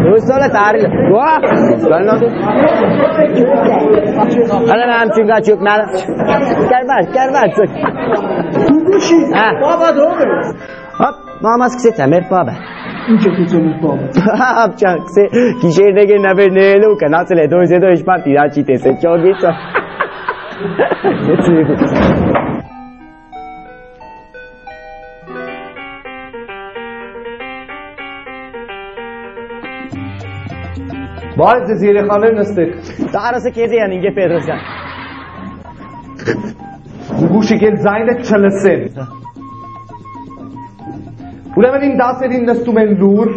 Rusole taril. Wow. Galnadı. Ana nam çünkü çok mal. Kervar çok. Guguşi. Baba doğru. Hop, mamas kısa temer baba. İnce kıçımız baba. Apçak se kişiye ne haber ne lo kanatı le doyse doyş parti ya çitese çok geçti. Բարև ձեզ երեխաներ նստեք։ Տարասը քեզի են ինգե Պետրոսյան։ Գուշիկ էլ ձայնը չլսեն։ Ուրեմն իմ դասերին նստում են լուր,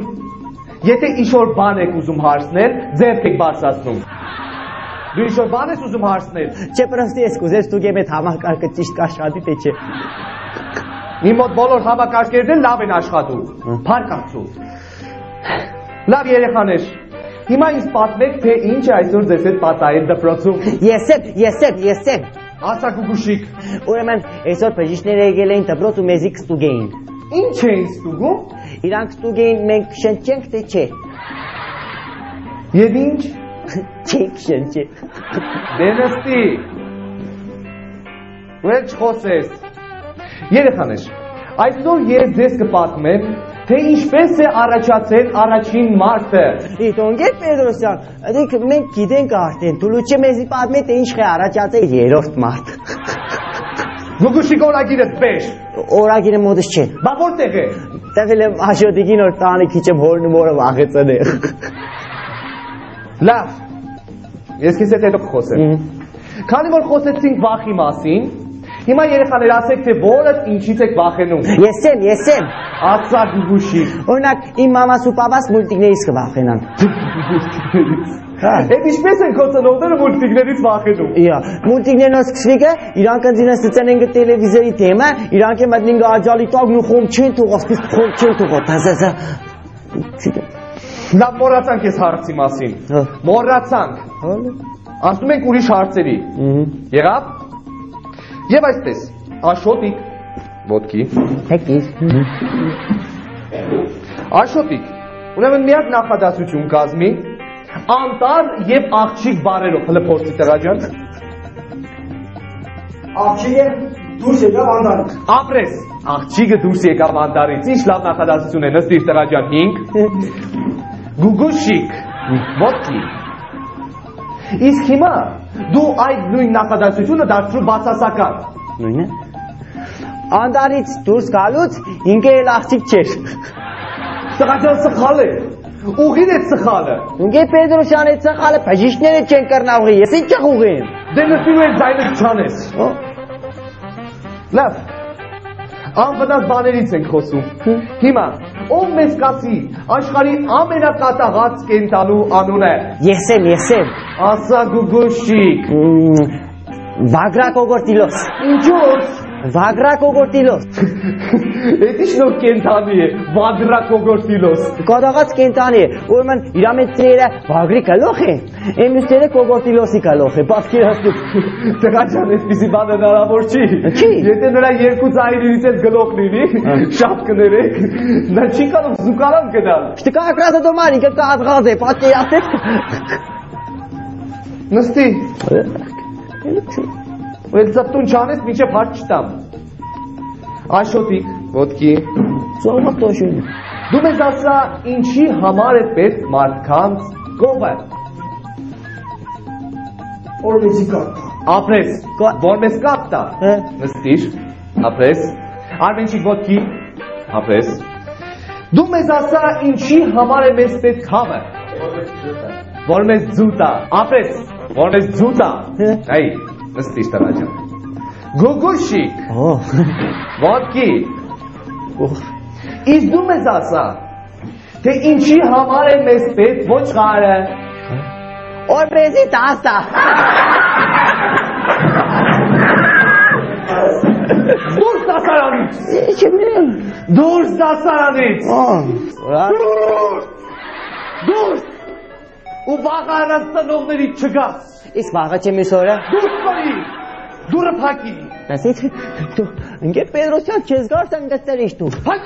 եթե ինչ-որ բան եք ուզում հարցնել, ձեռք եք բարձրացնում։ Դու ինչ-որ բան ես ուզում հարցնել։ Չէ պրոստի ես կուզես դու գեմետ համակարգը ճիշտ կաշխատի թե չէ։ Իմ մոտ բոլոր համակարգերն լավ են աշխատում։ Փառք Աստծո։ Լավ երեխաներ։ Հիմա ինձ պատմեք, թե ինչ է այսօր ձեզ հետ պատահել դպրոցում։ Եսեմ։ Ասա Գուգուշիկ։ Ուրեմն այսօր բժիշկները եկել էին դպրոց ու մեզի կստուգեին։ Ինչ էին ստուգում։ Իրանք ստուգեին մենք շնչենք թե չէ։ Եվ ինչ։ Չենք շնչի։ Դե նստի։ Ուրել չխոսես։ Երեխաներ, այսօր ես ձեզ կպատմեմ, թե ինչպես է առաջացել առաջին մարտը։ Իդոնգե Պետրոսյան, դեք մենք գիտենք արդեն, դու լուչե մեզի պատմե թե ինչ է առաջացել երրորդ մարտ։ Գուգուշիկ օրագիրը բեր։ Օրագիրը մոտս չէ։ Բա որտեղ է։ Տվել եմ աշոտիկին որ տանը քիչեմ հորն ու մորը վախեցել է։ Լավ։ Ես քեզ հետ հետո կխոսեմ։ Քանի որ խոսեցինք վախի մասին, հիմա երեխաներ ասեք թե որը ինչից եք վախենում։ Եսեմ։ Ասա Գուգուշիկ։ Օրինակ իմ մամաս ու պապաս մուլտիկներից կվախենան։ Այդ ինչպես են քո ծնողները մուլտիկներից վախենում։ Իա, մուլտիկներն սկսվիկը իրանք ընձինը ստցեն են տելևիզորի թեմա, իրանք են մտնին գաջալի տագն ու խոմ չեն թողած, խոմ չեն թողած, հազազա։ Լավ մոռացանք ես հարցի մասին։ Մոռացանք։ Ասում ենք ուրիշ հարցերի։ Եղավ։ Եվ այսպես, Աշոտիկ, ոտքի։ Հեկիս։ Աշոտիկ, ուրեմն միակ նախադասություն կազմի, անտառ եւ աղջիկ բարերով, հələ փորձի տղա ջան։ Աղջիկը դուրս եկավ անտառից։ Ապրես, աղջիկը դուրս եկավ անտառից, ինչ լավ նախադասություն է, նստիր տղա ջան, 5։ Գուգուշիկ, ոտքի։ Իսկ հիմա դու այդ նույն նախադասությունը դարձրու բացասական։ Նույնը։ Անտառից դուրս գալուց ինքը էլ աղջիկ չէր։ Տղա ջան սխալ է։ Ուղին է սխալը։ Ինքը Պետրոսյանը սխալը բժիշկները չեն կրնավղի, ես ինչ ուղին։ Դե նստի ու այդ ձայնը չանես։ Լավ։ Անվնաս բաներից ենք խոսում։ Հիմա, ով մեզ կասի աշխարհի ամենակատաղած կենտանու անունը։ Եսեմ։ Ասա Գուգուշիկ։ Վագրակոգորտիլոս։ Ինչո՞ց։ Վագրակոգորտիլոս։ Էդ ինչ նոր կենտանի է, Վագրակոգորտիլոս։ Կատաղած կենտանի է, ուրեմն իրա մեջ ծրերը վագրի կլող է, էմյուսները կոգորտիլոսի կլող է, պատկերացնում։ Տղա ջան, այդպիսի բան հնարավոր չի։ Չի։ Եթե նրա երկու ծայրերից էլ գլոխ լինի, շատ կներեք, նա չի կարող զուգարան գնալ։ Շտկա ակրասը դոման, ինքը կազղազ է, պատկերացնեք։ Նստի։ Էլ ծպտուն չանես, մինչև հարց չտամ։ Աշոտիկ, ոտքի։ Ծողմատ տոշուն։ Դու մեզ ասա, ինչի համար է պետք մարդկանց կողը։ Որ մեզի կապ։ Ապրես, որ մեզ կապ տա։ Նստիր, ապրես։ Արմենչիկ, ոտքի, ապրես։ Դու մեզ ասա, ինչի համար է մեզ պետք համը։ Որ մեզ ձուտա, ապրես, որ մեզ ձուտա։ Այ, նստիր տղա ջան։ Գուգուշիկ, ոտքի։ Իսկ դու մեզ ասա, թե ինչի համար է մեզ պետք ոչխարը։ Օրպրեզի տաստա։ Դուրս դասարանից։ Դուրս դասարանից։ Դուրս։ Ու վաղ առանց ծնողների չգաս։ Իսկ վաղը չեմ ես օրը։ Դուրս բարի։ Դուրը փակի։ Նասիտ, դու ընկե Պետրոսյան չես գարս անգստեր իշ դու։ Փակ։